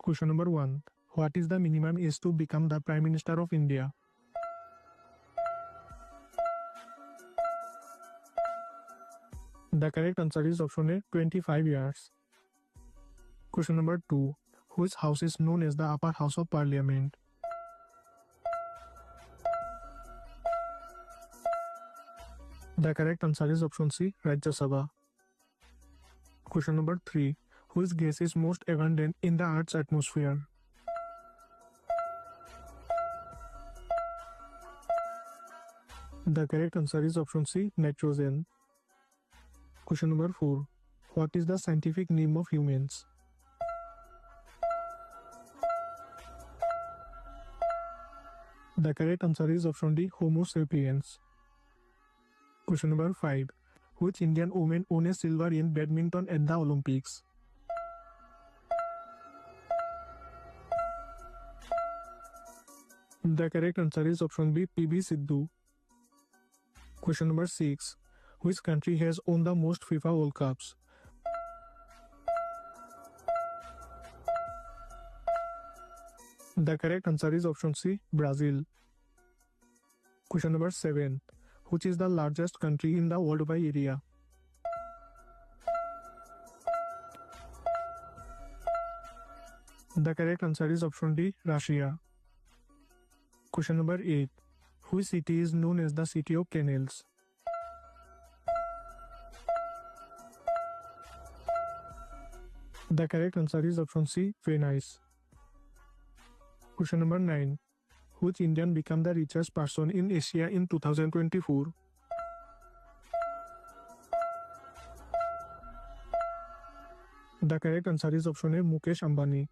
Question number 1. What is the minimum age to become the Prime Minister of India? The correct answer is option A, 25 years. Question number 2. Which house is known as the Upper House of Parliament? The correct answer is option C, Rajya Sabha. Question number 3. Which gas is most abundant in the Earth's atmosphere? The correct answer is option C, nitrogen. Question number 4. What is the scientific name of humans? The correct answer is option D, Homo sapiens. Question number 5. Which Indian woman won a silver in badminton at the Olympics? The correct answer is option B, PV Sidhu. Question number 6. Which country has won the most FIFA World Cups? The correct answer is option C, Brazil. Question number 7. Which is the largest country in the world by area? The correct answer is option D, Russia. Question number 8. Which city is known as the City of Canals? The correct answer is option C, Venice. Question number 9. Which Indian became the richest person in Asia in 2024? The correct answer is option A, Mukesh Ambani.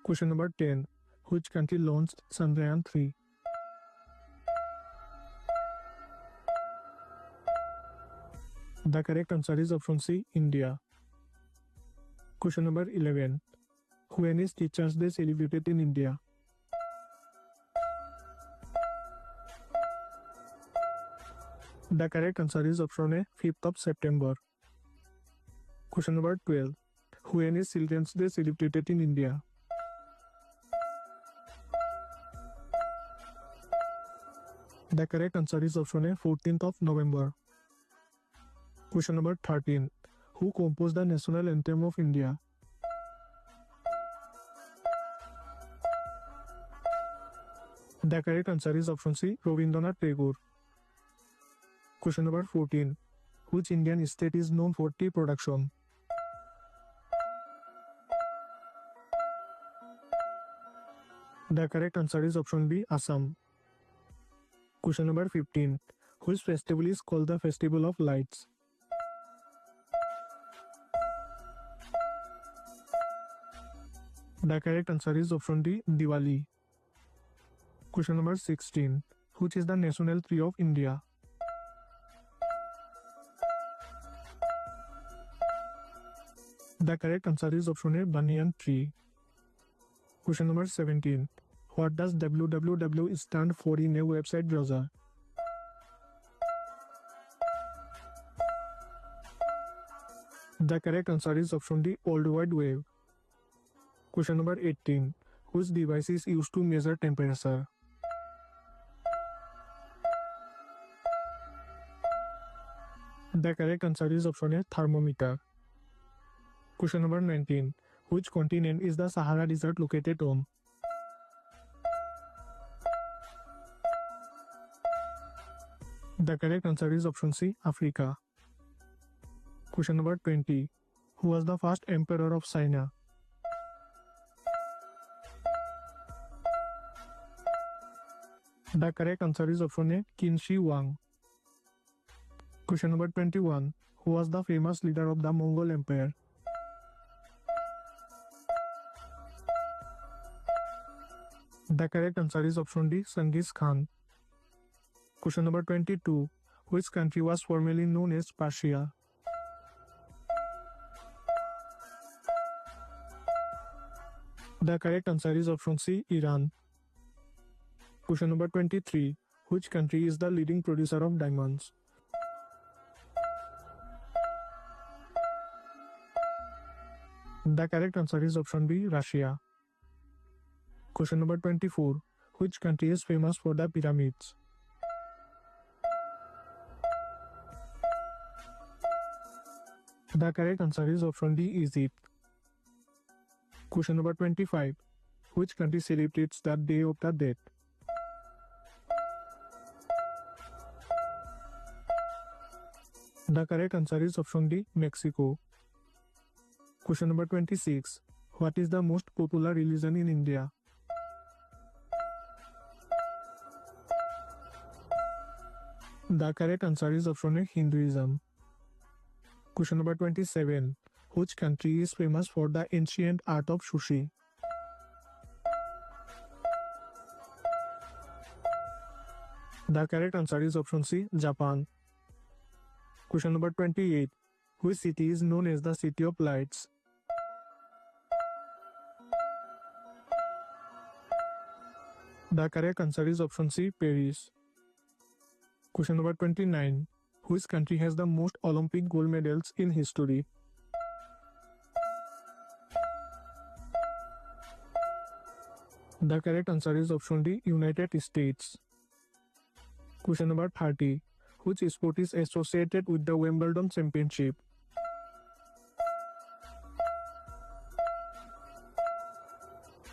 Question number 10. Which country launched Chandrayaan 3? The correct answer is option C, India. Question number 11. When is Teachers' Day celebrated in India? The correct answer is option A, 5th of September. Question number 12. When is Children's Day celebrated in India? The correct answer is option A, 14th of November. Question number 13. Who composed the national anthem of India? The correct answer is option C, Rabindranath Tagore. Question number 14. Which Indian state is known for tea production? The correct answer is option B, Assam. Question number 15. Which festival is called the Festival of Lights? The correct answer is option D, Diwali. Question number 16. Which is the national tree of India? The correct answer is option A, banyan tree. Question number 17. What does www stand for in a website browser? The correct answer is option D, World Wide Web. Question number 18. Which device is used to measure temperature? The correct answer is option A, thermometer. Question number 19. Which continent is the Sahara Desert located on? The correct answer is option C, Africa. Question number 20. Who was the first emperor of China? The correct answer is option A, Qin Shi Huang. Question number 21. Who was the famous leader of the Mongol Empire? The correct answer is option D, Genghis Khan. Question number 22. Which country was formerly known as Persia? The correct answer is option C, Iran. Question number 23. Which country is the leading producer of diamonds? The correct answer is option B, Russia. Question number 24. Which country is famous for the pyramids? The correct answer is option D, Egypt. Question number 25. Which country celebrates the Day of the Dead? The correct answer is option D, Mexico. Question number 26. What is the most popular religion in India? The correct answer is option A, Hinduism. Question number 27. Which country is famous for the ancient art of sushi? The correct answer is option C, Japan. Question number 28. Which city is known as the City of Lights? The correct answer is option C, Paris. Question number 29. Which country has the most Olympic gold medals in history? The correct answer is option D, United States. Question number 30. Which sport is associated with the Wimbledon Championship?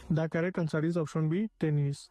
The correct answer is option B, tennis.